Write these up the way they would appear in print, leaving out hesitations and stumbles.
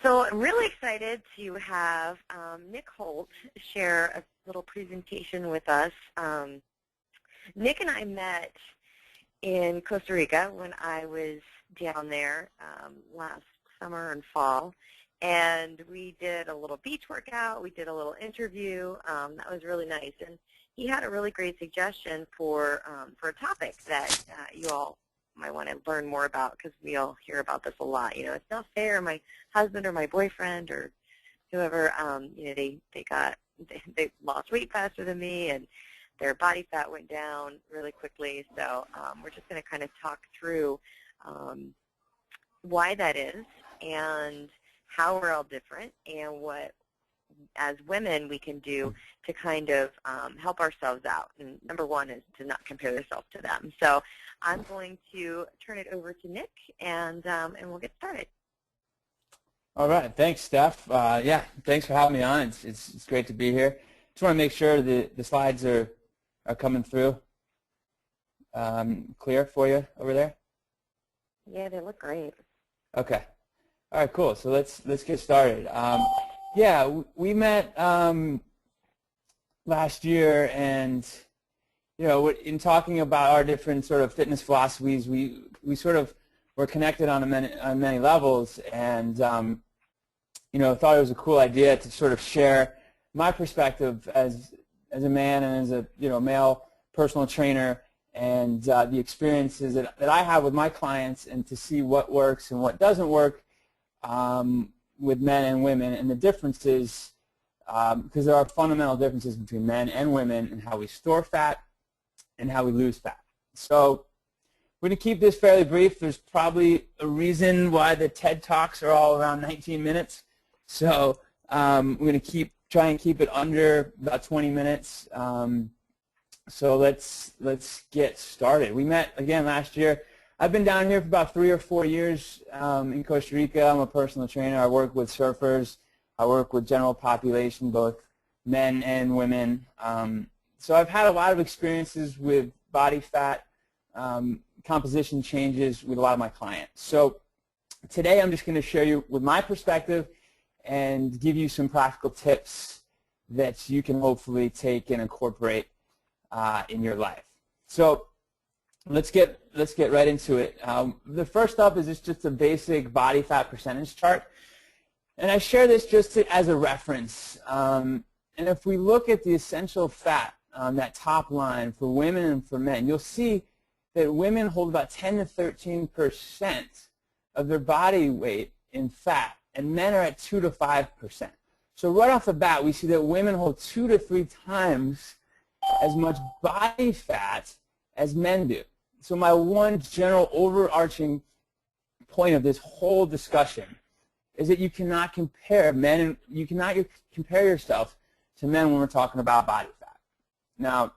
So I'm really excited to have Nick Holt share a little presentation with us. Nick and I met in Costa Rica when I was down there last summer and fall, and we did a little beach workout. We did a little interview. That was really nice, and he had a really great suggestion for a topic that you all might want to learn more about, because we all hear about this a lot. You know, it's not fair. My husband or my boyfriend or whoever, you know, they lost weight faster than me, and their body fat went down really quickly. So we're just going to kind of talk through why that is and how we're all different, and what, as women, we can do to kind of help ourselves out. And number one is to not compare yourself to them. So I'm going to turn it over to Nick, and we'll get started. All right. Thanks, Steph. Yeah, thanks for having me on. It's great to be here. Just want to make sure the slides are coming through clear for you over there. Yeah, they look great. Okay. All right, cool. So let's get started. Yeah, we met last year, and you know, in talking about our different sort of fitness philosophies, we sort of were connected on many levels, and you know, thought it was a cool idea to sort of share my perspective as a man and as a male personal trainer, and the experiences that I have with my clients, and to see what works and what doesn't work with men and women, and the differences, because there are fundamental differences between men and women in how we store fat and how we lose fat. So we're going to keep this fairly brief. There's probably a reason why the TED Talks are all around 19 minutes. So we're going to try and keep it under about 20 minutes. So let's get started. We met again last year. I've been down here for about 3 or 4 years in Costa Rica. I'm a personal trainer. I work with surfers. I work with general population, both men and women. So I've had a lot of experiences with body fat composition changes with a lot of my clients. So today I'm just going to share you with my perspective and give you some practical tips that you can hopefully take and incorporate in your life. So let's get right into it. The first up is just a basic body fat percentage chart, and I share this just as a reference. And if we look at the essential fat on that top line for women and for men, you'll see that women hold about 10 to 13% of their body weight in fat, and men are at 2 to 5%. So right off the bat, we see that women hold 2 to 3 times as much body fat as men do. So my one general overarching point of this whole discussion is that you cannot compare men, and you cannot compare yourself to men when we're talking about body fat. Now,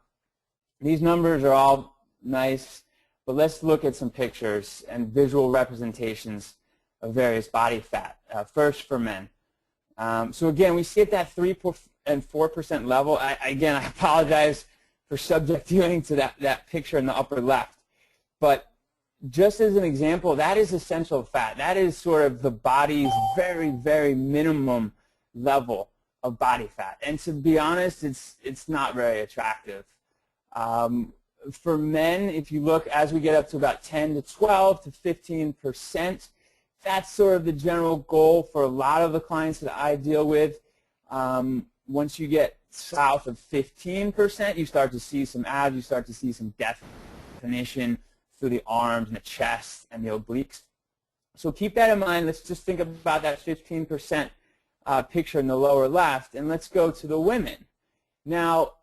these numbers are all nice, but let's look at some pictures and visual representations of various body fat. First, for men. So again, we see at that 3 and 4% level. Again, I apologize for subject viewing to that picture in the upper left. But just as an example, that is essential fat. That is sort of the body's very, very minimum level of body fat. And to be honest, it's not very attractive. For men, if you look, as we get up to about 10 to 12 to 15%, that's sort of the general goal for a lot of the clients that I deal with. Once you get south of 15%, you start to see some abs, you start to see some definition through the arms and the chest and the obliques. So keep that in mind. Let's just think about that 15% picture in the lower left, and let's go to the women. Now,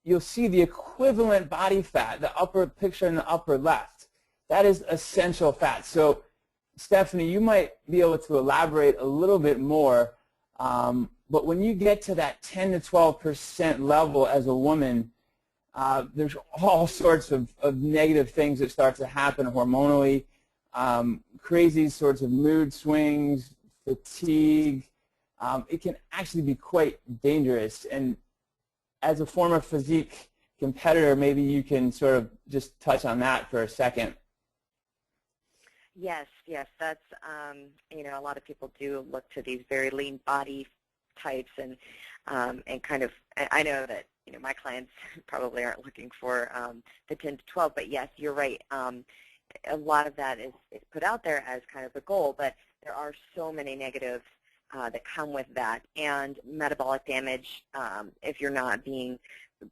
you'll see the equivalent body fat, the upper picture in the upper left. That is essential fat. So, Stephanie, you might be able to elaborate a little bit more, but when you get to that 10 to 12% level as a woman, there's all sorts of negative things that start to happen hormonally, crazy sorts of mood swings, fatigue. It can actually be quite dangerous. And as a former physique competitor, maybe you can sort of just touch on that for a second. Yes, yes, that's, a lot of people do look to these very lean body types and kind of, I know that, my clients probably aren't looking for the 10 to 12, but yes, you're right. A lot of that is put out there as kind of the goal, but there are so many negatives that come with that, and metabolic damage, if you're not being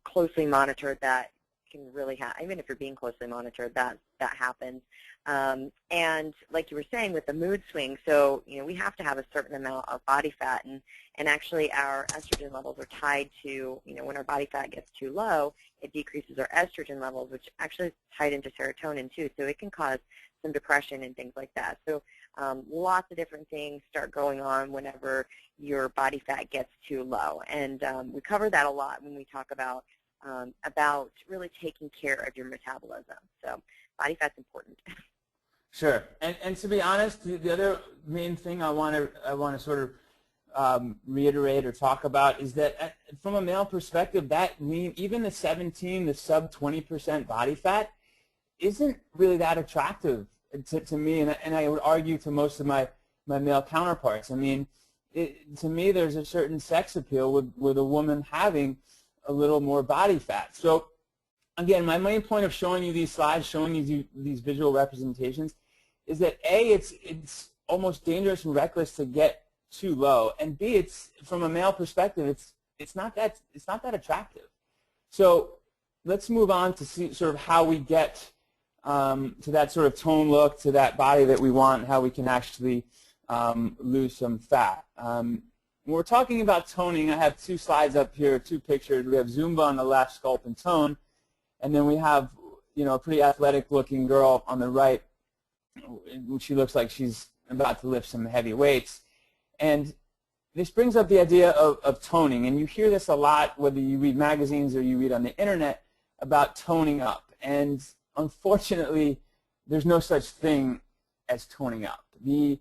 closely monitored, that can really happen. Even if you're being closely monitored, that happens. And like you were saying with the mood swing, so we have to have a certain amount of body fat, and actually our estrogen levels are tied to, when our body fat gets too low, it decreases our estrogen levels, which actually is tied into serotonin too, so it can cause some depression and things like that. So lots of different things start going on whenever your body fat gets too low, and we cover that a lot when we talk about really taking care of your metabolism. So body fat's important. Sure, and to be honest, the other main thing I want to sort of reiterate or talk about is that from a male perspective, that even the sub 20% body fat isn't really that attractive to me, and I would argue to most of my male counterparts. I mean, to me, there's a certain sex appeal with a woman having a little more body fat. So again, my main point of showing you these slides, showing you these visual representations, is that A, it's almost dangerous and reckless to get too low, and B, it's from a male perspective, it's not that attractive. So let's move on to see sort of how we get to that sort of tone look, to that body that we want, and how we can actually lose some fat. When we're talking about toning, I have two slides up here, two pictures. We have Zumba on the left, Sculpt and Tone, and then we have a pretty athletic-looking girl on the right. She looks like she's about to lift some heavy weights. And this brings up the idea of toning, and you hear this a lot, whether you read magazines or you read on the internet, about toning up. And unfortunately, there's no such thing as toning up. The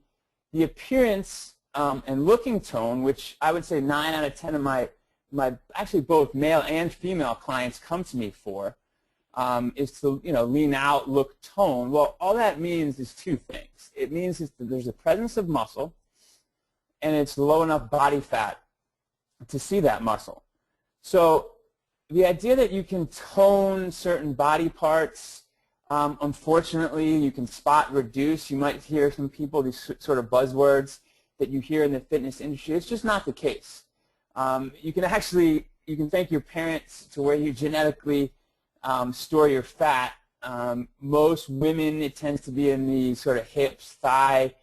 appearance and looking tone, which I would say 9 out of 10 of my actually both male and female clients come to me for, is to lean out, look, tone. Well, all that means is two things. It means that there's a presence of muscle, and it's low enough body fat to see that muscle. So the idea that you can tone certain body parts, unfortunately, you can spot reduce. You might hear some people, these sort of buzzwords that you hear in the fitness industry. It's just not the case. You can thank your parents to where you genetically store your fat. Most women, it tends to be in the sort of hips, thigh,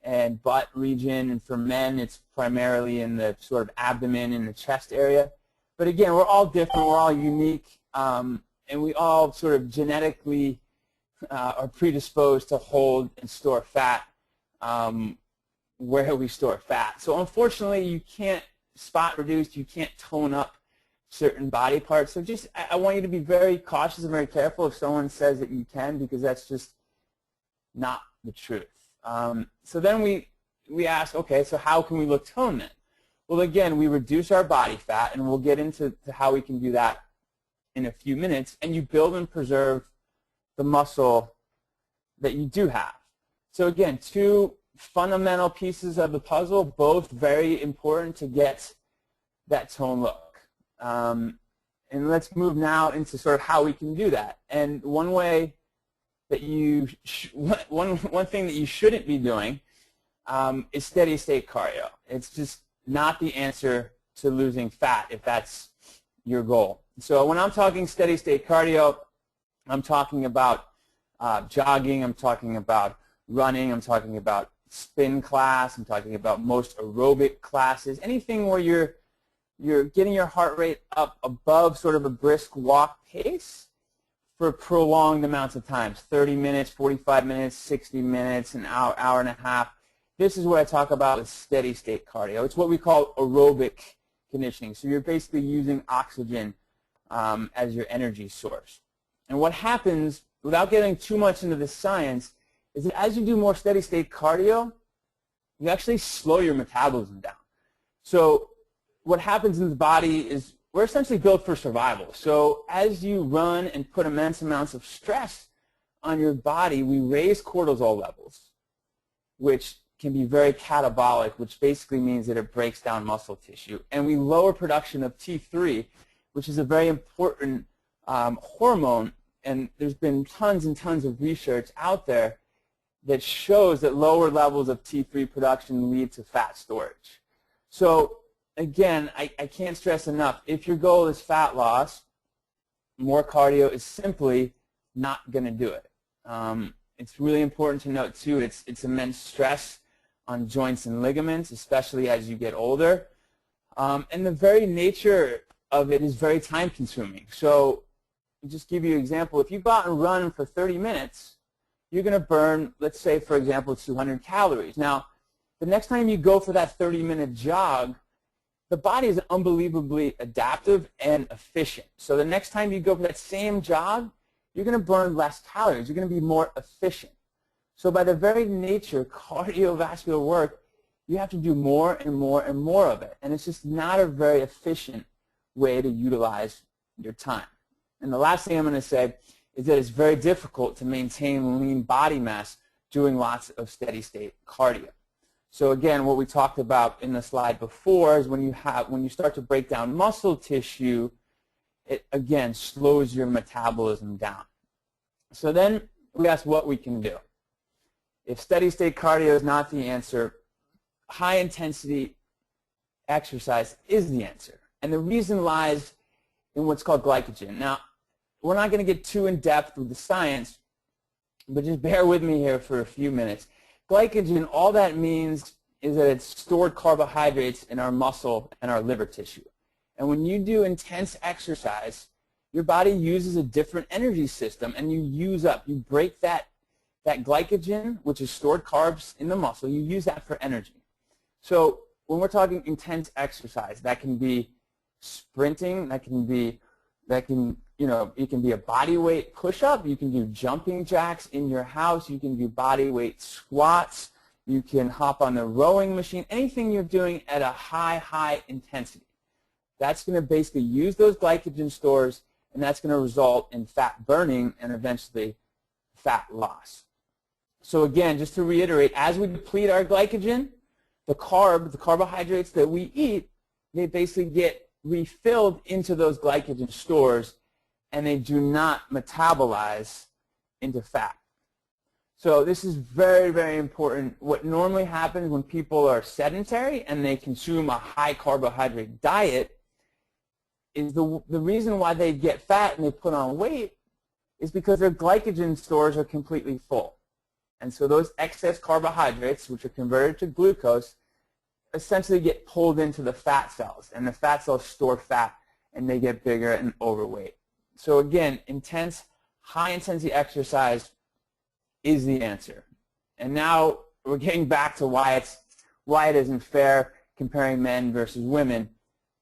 and butt region, and for men, it's primarily in the sort of abdomen and the chest area. But again, we're all different, we're all unique, and we all sort of genetically are predisposed to hold and store fat where we store fat. So unfortunately, you can't spot reduce, you can't tone up certain body parts. So just, I want you to be very cautious and very careful if someone says that you can, because that's just not the truth. So then we ask, okay, so how can we look toned then? Well, again, we reduce our body fat, and we'll get into how we can do that in a few minutes, and you build and preserve the muscle that you do have. So again, two fundamental pieces of the puzzle, both very important to get that tone look. And let's move now into sort of how we can do that. And one way that one thing that you shouldn't be doing is steady state cardio. It's just not the answer to losing fat if that's your goal. So when I'm talking steady state cardio, I'm talking about jogging, I'm talking about running, I'm talking about spin class, I'm talking about most aerobic classes, anything where you're getting your heart rate up above sort of a brisk walk pace for prolonged amounts of times, 30 minutes, 45 minutes, 60 minutes, an hour, hour and a half. This is what I talk about with steady state cardio. It's what we call aerobic conditioning. So you're basically using oxygen as your energy source. And what happens, without getting too much into the science, is that as you do more steady state cardio, you actually slow your metabolism down. So what happens in the body is we're essentially built for survival. So as you run and put immense amounts of stress on your body, we raise cortisol levels. which can be very catabolic, which basically means that it breaks down muscle tissue. And we lower production of T3, which is a very important hormone, and there's been tons and tons of research out there that shows that lower levels of T3 production lead to fat storage. So again, I can't stress enough, if your goal is fat loss, more cardio is simply not going to do it. It's really important to note too, it's immense stress on joints and ligaments, especially as you get older. And the very nature of it is very time consuming. So I'll just give you an example. If you go out and run for 30 minutes, you're going to burn, let's say, for example, 200 calories. Now, the next time you go for that 30-minute jog, the body is unbelievably adaptive and efficient. So the next time you go for that same jog, you're going to burn less calories. You're going to be more efficient. So by the very nature, cardiovascular work, you have to do more and more and more of it. And it's just not a very efficient way to utilize your time. And the last thing I'm going to say is that it's very difficult to maintain lean body mass doing lots of steady state cardio. So again, what we talked about in the slide before is when you start to break down muscle tissue, it again slows your metabolism down. So then we ask what we can do. If steady state cardio is not the answer, high intensity exercise is the answer. And the reason lies in what's called glycogen. Now, we're not going to get too in depth with the science, but just bear with me here for a few minutes. Glycogen, all that means is that it's stored carbohydrates in our muscle and our liver tissue. And when you do intense exercise, your body uses a different energy system, and you break that glycogen, which is stored carbs in the muscle, you use that for energy. So when we're talking intense exercise, that can be sprinting, it can be a body weight push-up, you can do jumping jacks in your house, you can do body weight squats, you can hop on the rowing machine, anything you're doing at a high intensity. That's going to basically use those glycogen stores, and that's going to result in fat burning and eventually fat loss. So again, just to reiterate, as we deplete our glycogen, the carbohydrates that we eat, they basically get refilled into those glycogen stores, and they do not metabolize into fat. So this is very, very important. What normally happens when people are sedentary and they consume a high carbohydrate diet is the reason why they get fat and they put on weight is because their glycogen stores are completely full. And so those excess carbohydrates, which are converted to glucose, essentially get pulled into the fat cells, and the fat cells store fat, and they get bigger and overweight. So again, intense, high-intensity exercise is the answer. And now we're getting back to why it isn't fair comparing men versus women.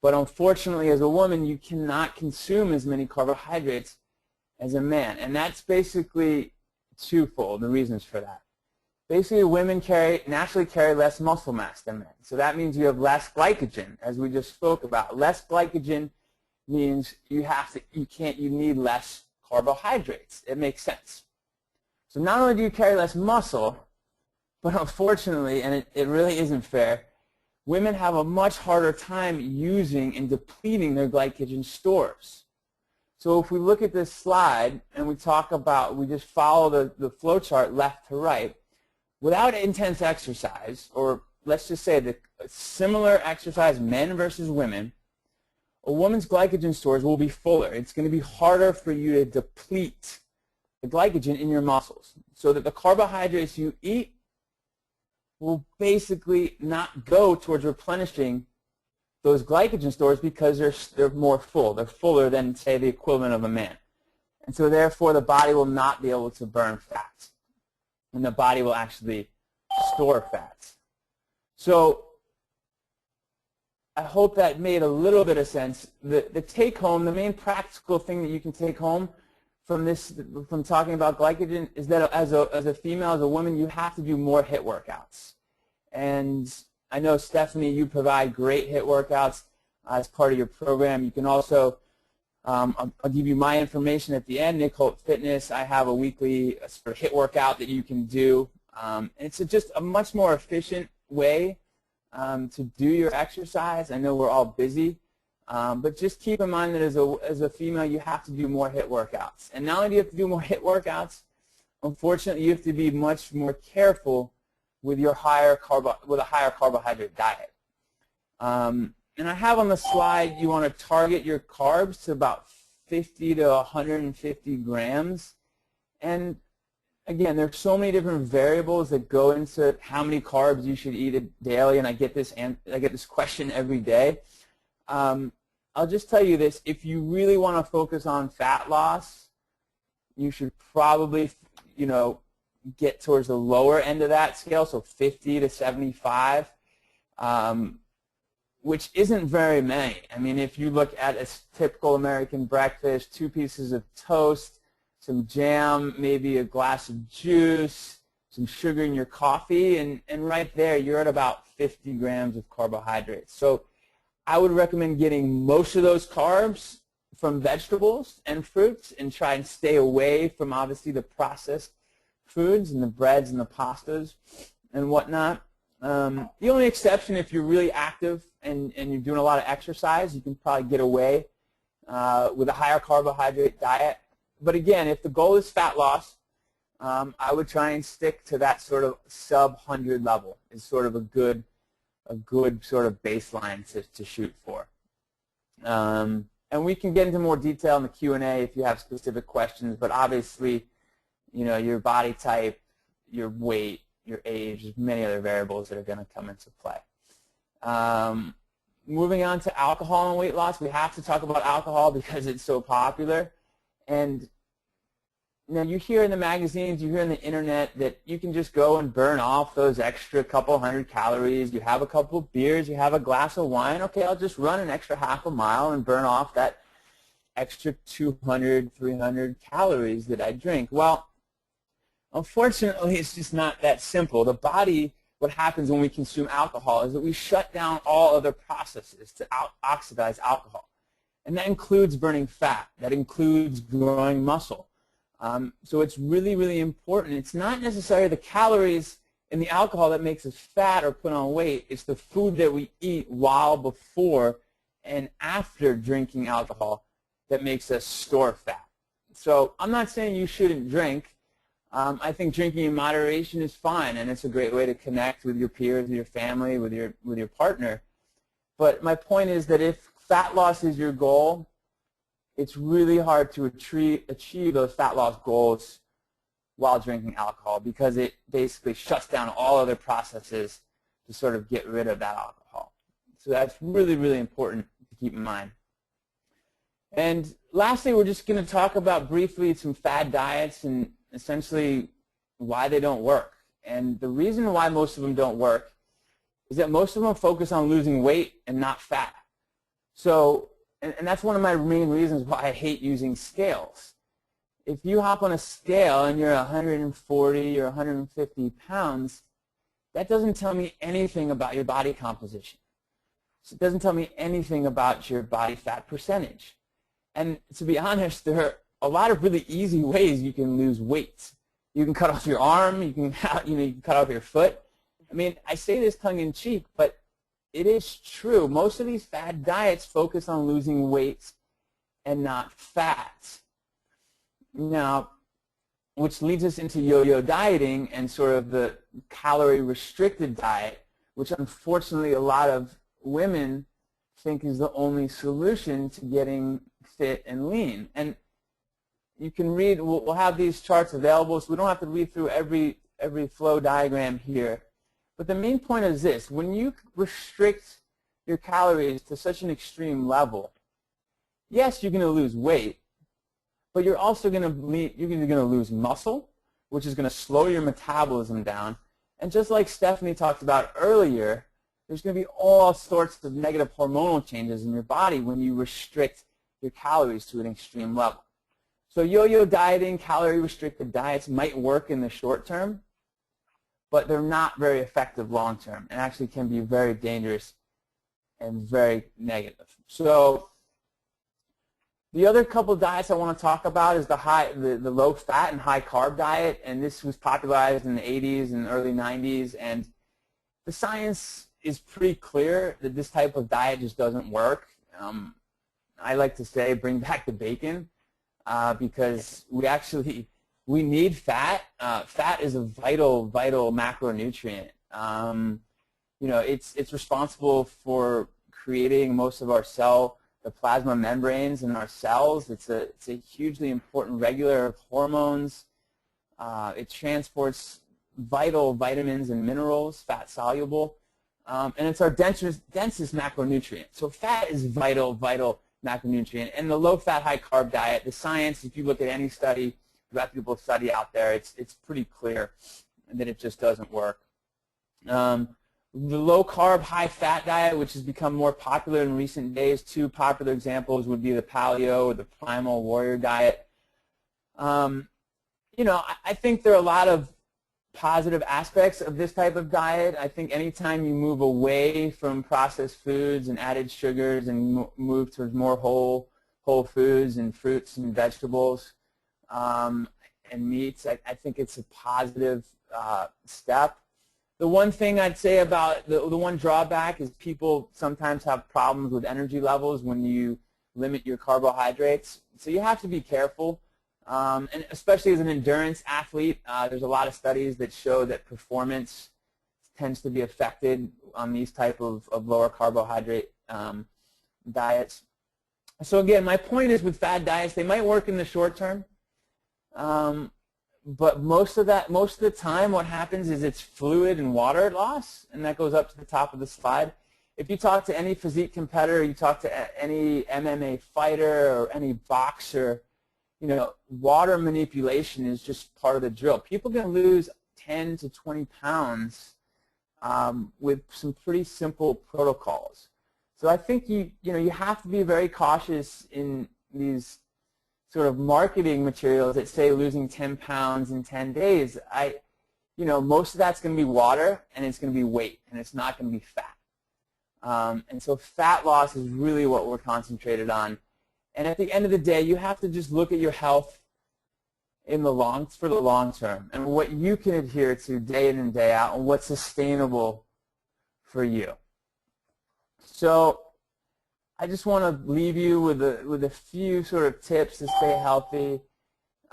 But unfortunately, as a woman, you cannot consume as many carbohydrates as a man, and that's basically twofold, the reasons for that. Basically, women naturally carry less muscle mass than men. So that means you have less glycogen, as we just spoke about. Less glycogen means you need less carbohydrates. It makes sense. So not only do you carry less muscle, but unfortunately, and it really isn't fair, women have a much harder time using and depleting their glycogen stores. So if we look at this slide and we just follow the flow chart left to right, without intense exercise, or let's just say the similar exercise, men versus women, a woman's glycogen stores will be fuller. It's going to be harder for you to deplete the glycogen in your muscles, so that the carbohydrates you eat will basically not go towards replenishing those glycogen stores because they're more full. They're fuller than, say, the equivalent of a man. And so therefore the body will not be able to burn fat, and the body will actually store fats. So I hope that made a little bit of sense. The take home, the main practical thing that you can take home from talking about glycogen is that as a female, as a woman, you have to do more HIIT workouts. And I know, Stephanie, you provide great HIIT workouts as part of your program. You can also, I'll give you my information at the end, Nick Holt Fitness. I have a weekly sort of HIIT workout that you can do It's just a much more efficient way to do your exercise. I know we're all busy, but just keep in mind that as a female, you have to do more HIIT workouts. And not only do you have to do more HIIT workouts, unfortunately, you have to be much more careful with a higher carbohydrate diet. And I have on the slide, you want to target your carbs to about 50 to 150 grams. And again, there's so many different variables that go into how many carbs you should eat daily, and I get this question every day. I'll just tell you this: if you really want to focus on fat loss, you should probably, get towards the lower end of that scale, so 50 to 75, which isn't very many. I mean, if you look at a typical American breakfast, 2 pieces of toast, some jam, maybe a glass of juice, some sugar in your coffee, and right there you're at about 50 grams of carbohydrates. So I would recommend getting most of those carbs from vegetables and fruits and try and stay away from obviously the processed foods and the breads and the pastas and whatnot. The only exception, if you're really active and you're doing a lot of exercise, you can probably get away with a higher carbohydrate diet. But again, if the goal is fat loss, I would try and stick to that sort of sub-100 level. Is sort of a good sort of baseline to shoot for. And we can get into more detail in the Q&A if you have specific questions. But obviously, your body type, your weight, your age, there's many other variables that are going to come into play. Moving on to alcohol and weight loss, we have to talk about alcohol because it's so popular. And you hear in the magazines, you hear on the internet that you can just go and burn off those extra couple hundred calories. You have a couple of beers, you have a glass of wine. Okay, I'll just run an extra half a mile and burn off that extra 200, 300 calories that I drink. Well, unfortunately, it's just not that simple. The body, what happens when we consume alcohol is that we shut down all other processes to oxidize alcohol. And that includes burning fat. That includes growing muscle. So it's really, really important. It's not necessarily the calories in the alcohol that makes us fat or put on weight. It's the food that we eat while, before, and after drinking alcohol that makes us store fat. So I'm not saying you shouldn't drink. I think drinking in moderation is fine, and it's a great way to connect with your peers, with your family, with your partner. But my point is that if fat loss is your goal, it's really hard to achieve those fat loss goals while drinking alcohol because it basically shuts down all other processes to sort of get rid of that alcohol. So that's really, really important to keep in mind. And lastly, we're just going to talk about briefly some fad diets and essentially why they don't work. And the reason why most of them don't work is that most of them focus on losing weight and not fat. So, and that's one of my main reasons why I hate using scales. If you hop on a scale and you're 140 or 150 pounds, that doesn't tell me anything about your body composition. So it doesn't tell me anything about your body fat percentage. And to be honest, there are a lot of really easy ways you can lose weight. You can cut off your arm, you can cut off your foot. I mean, I say this tongue-in-cheek, but it is true. Most of these fad diets focus on losing weight and not fat. Now, which leads us into yo-yo dieting and sort of the calorie-restricted diet, which unfortunately a lot of women think is the only solution to getting fit and lean. And you can read, we'll have these charts available, so we don't have to read through every flow diagram here. But the main point is this: when you restrict your calories to such an extreme level, yes, you're going to lose weight, but you're also going to lose muscle, which is going to slow your metabolism down. And just like Stephanie talked about earlier, there's going to be all sorts of negative hormonal changes in your body when you restrict your calories to an extreme level. So yo-yo dieting, calorie-restricted diets might work in the short term, but they're not very effective long term and actually can be very dangerous and very negative. So The other couple diets I want to talk about is the low fat and high carb diet, and this was popularized in the 80s and early 90s, and the science is pretty clear that this type of diet just doesn't work. I like to say bring back the bacon because we need fat. Fat is a vital macronutrient. It's responsible for creating most of the plasma membranes in our cells. It's a hugely important regulator of hormones. It transports vital vitamins and minerals, fat soluble, and it's our densest macronutrient. So fat is vital macronutrient. And the low-fat, high-carb diet, the science, if you look at any study, reputable study out there, it's pretty clear that it just doesn't work. The low-carb, high-fat diet, which has become more popular in recent days, two popular examples would be the paleo or the primal warrior diet. I think there are a lot of positive aspects of this type of diet. I think anytime you move away from processed foods and added sugars and move towards more whole foods and fruits and vegetables and meats, I think it's a positive step. The one thing I'd say about the one drawback is people sometimes have problems with energy levels when you limit your carbohydrates. So you have to be careful. And especially as an endurance athlete, there's a lot of studies that show that performance tends to be affected on these type of lower carbohydrate diets. So again, my point is with fad diets, they might work in the short term, but most of the time what happens is it's fluid and water loss, and that goes up to the top of the slide. If you talk to any physique competitor, you talk to any MMA fighter or any boxer, water manipulation is just part of the drill. People can lose 10 to 20 pounds with some pretty simple protocols. So I think you have to be very cautious in these sort of marketing materials that say losing 10 pounds in 10 days. Most of that's going to be water, and it's going to be weight, and it's not going to be fat. And so fat loss is really what we're concentrated on. And at the end of the day, you have to just look at your health for the long term and what you can adhere to day in and day out and what's sustainable for you. So I just want to leave you with a few sort of tips to stay healthy.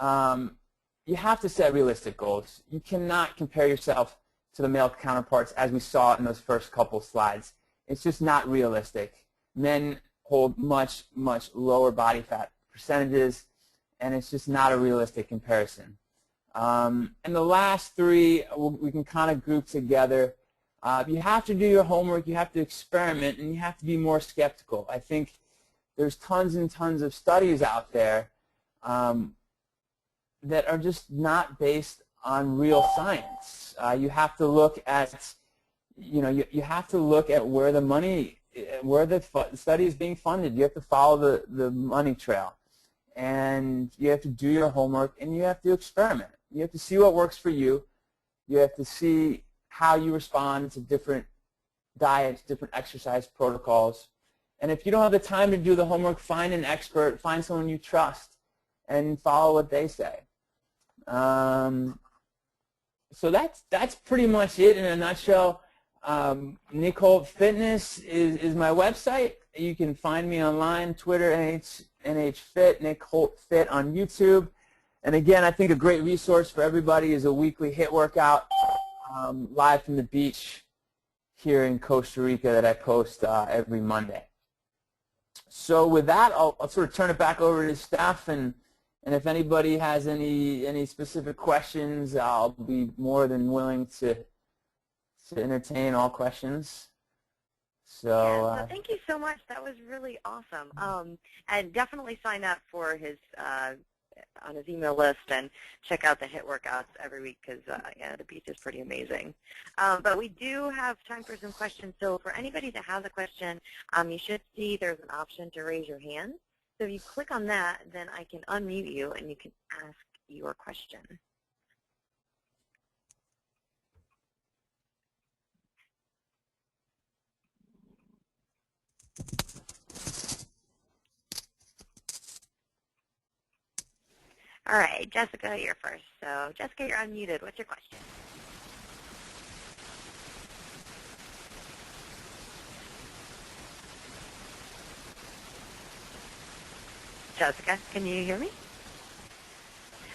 You have to set realistic goals. You cannot compare yourself to the male counterparts as we saw in those first couple slides. It's just not realistic. Men hold much lower body fat percentages, and it's just not a realistic comparison. And the last three we can kind of group together. You have to do your homework, you have to experiment, and you have to be more skeptical. I think there's tons and tons of studies out there that are just not based on real science. You have to look at, you have to look at where the study is being funded. You have to follow the money trail, and you have to do your homework, and you have to experiment. You have to see what works for you. You have to see how you respond to different diets, different exercise protocols. And if you don't have the time to do the homework, find an expert, find someone you trust, and follow what they say. So that's pretty much it in a nutshell. Nick Holt Fitness is my website. You can find me online, Twitter, NHFit, Nick Holt Fit on YouTube. And again, I think a great resource for everybody is a weekly HIIT workout live from the beach here in Costa Rica that I post every Monday. So with that, I'll sort of turn it back over to Steph, and if anybody has any specific questions, I'll be more than willing to entertain all questions. So thank you so much. That was really awesome. And definitely sign up for his on his email list and check out the HIIT workouts every week because the beach is pretty amazing. But we do have time for some questions. So for anybody that has a question, you should see there's an option to raise your hand. So if you click on that, then I can unmute you and you can ask your question. All right, Jessica, you're first. So, Jessica, you're unmuted. What's your question? Jessica, can you hear me?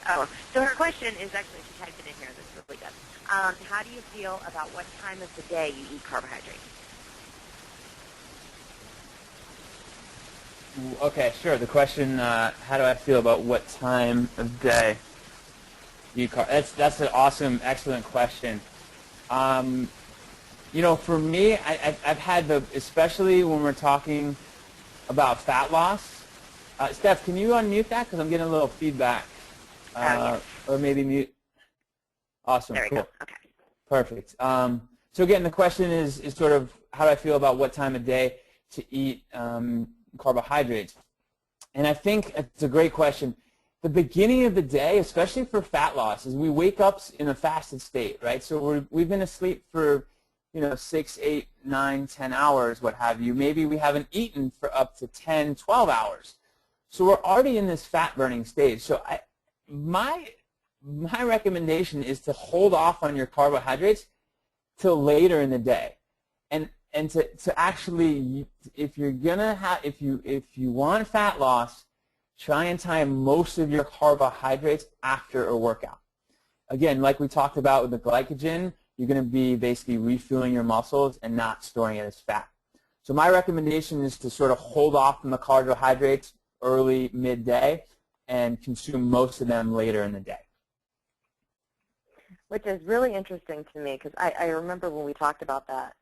Oh, so her question is actually, she typed it in here. That's really good. How do you feel about what time of the day you eat carbohydrates? Okay, sure. The question, how do I feel about what time of day you eat carbs? That's an awesome, excellent question. You know, for me, I've had especially when we're talking about fat loss. Steph, can you unmute that? Because I'm getting a little feedback. Yes. Or maybe mute. Awesome. There we cool. go. Okay. Perfect. So again, the question is sort of how do I feel about what time of day to eat carbohydrates? And I think it's a great question. The beginning of the day, especially for fat loss, is we wake up in a fasted state, right? So we've been asleep for 6, 8, 9, 10 hours, what have you. Maybe we haven't eaten for up to 10, 12 hours. So we're already in this fat burning stage. So my recommendation is to hold off on your carbohydrates till later in the day, and to actually, if you're gonna have, if you want fat loss, try and time most of your carbohydrates after a workout. Again, like we talked about with the glycogen, you're going to be basically refueling your muscles and not storing it as fat. So my recommendation is to sort of hold off on the carbohydrates early, midday, and consume most of them later in the day. Which is really interesting to me because I remember when we talked about that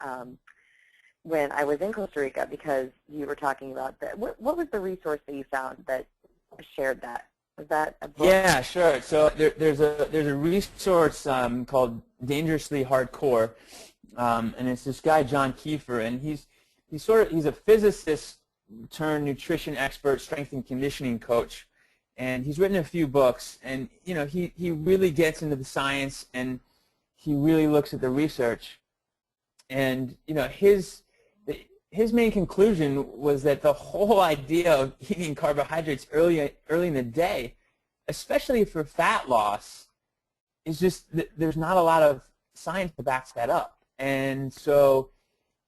when I was in Costa Rica, because you were talking about that. What was the resource that you found that shared that? Was that a book? Yeah, sure. So there's a resource called Dangerously Hardcore, and it's this guy John Kiefer, and he's a physicist turned nutrition expert, strength and conditioning coach, and he's written a few books, and he really gets into the science, and he really looks at the research, and his main conclusion was that the whole idea of eating carbohydrates early in the day, especially for fat loss, is just there's not a lot of science to back that up. And so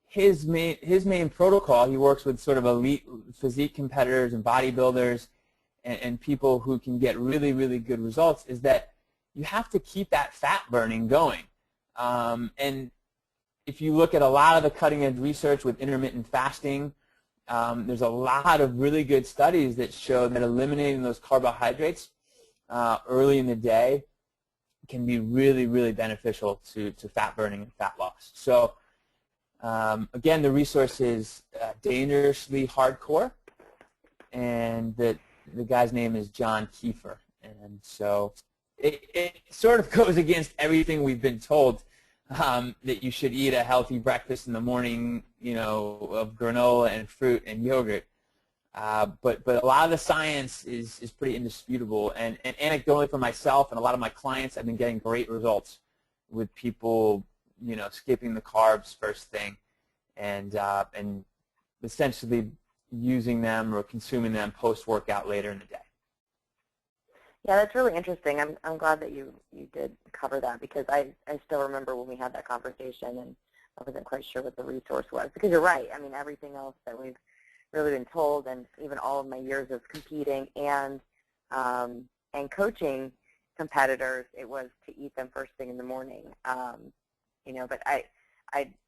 his main protocol, he works with sort of elite physique competitors and bodybuilders and people who can get really, really good results, is that you have to keep that fat burning going. And if you look at a lot of the cutting-edge research with intermittent fasting, there's a lot of really good studies that show that eliminating those carbohydrates early in the day can be really, really beneficial to fat burning and fat loss. So again, the resource is Dangerously Hardcore, and the guy's name is John Kiefer. And so it sort of goes against everything we've been told, that you should eat a healthy breakfast in the morning, of granola and fruit and yogurt. But a lot of the science is pretty indisputable. And anecdotally for myself and a lot of my clients, I've been getting great results with people, skipping the carbs first thing and essentially using them or consuming them post-workout later in the day. Yeah, that's really interesting. I'm glad that you did cover that, because I still remember when we had that conversation and I wasn't quite sure what the resource was. Because you're right. I mean, everything else that we've really been told, and even all of my years of competing and coaching competitors, it was to eat them first thing in the morning. But I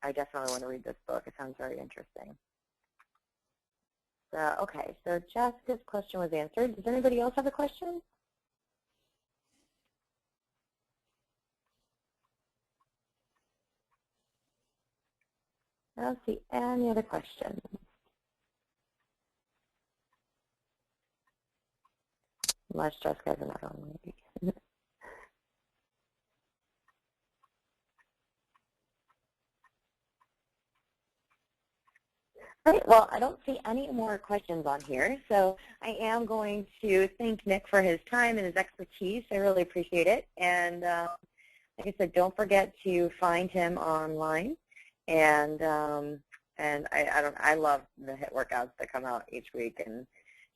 definitely want to read this book. It sounds very interesting. Okay, so Jessica's question was answered. Does anybody else have a question? I don't see any other questions. Unless Jessica has another one, maybe. All right, well, I don't see any more questions on here, so I am going to thank Nick for his time and his expertise. I really appreciate it. And like I said, don't forget to find him online. And I love the HIIT workouts that come out each week, and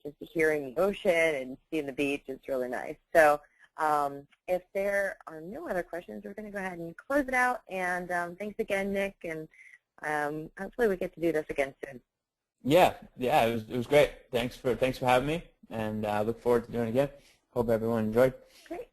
just hearing the ocean and seeing the beach is really nice. So if there are no other questions, we're going to go ahead and close it out. And thanks again, Nick, and hopefully we get to do this again soon. Yeah, it was great. Thanks for having me, and I look forward to doing it again. Hope everyone enjoyed. Great.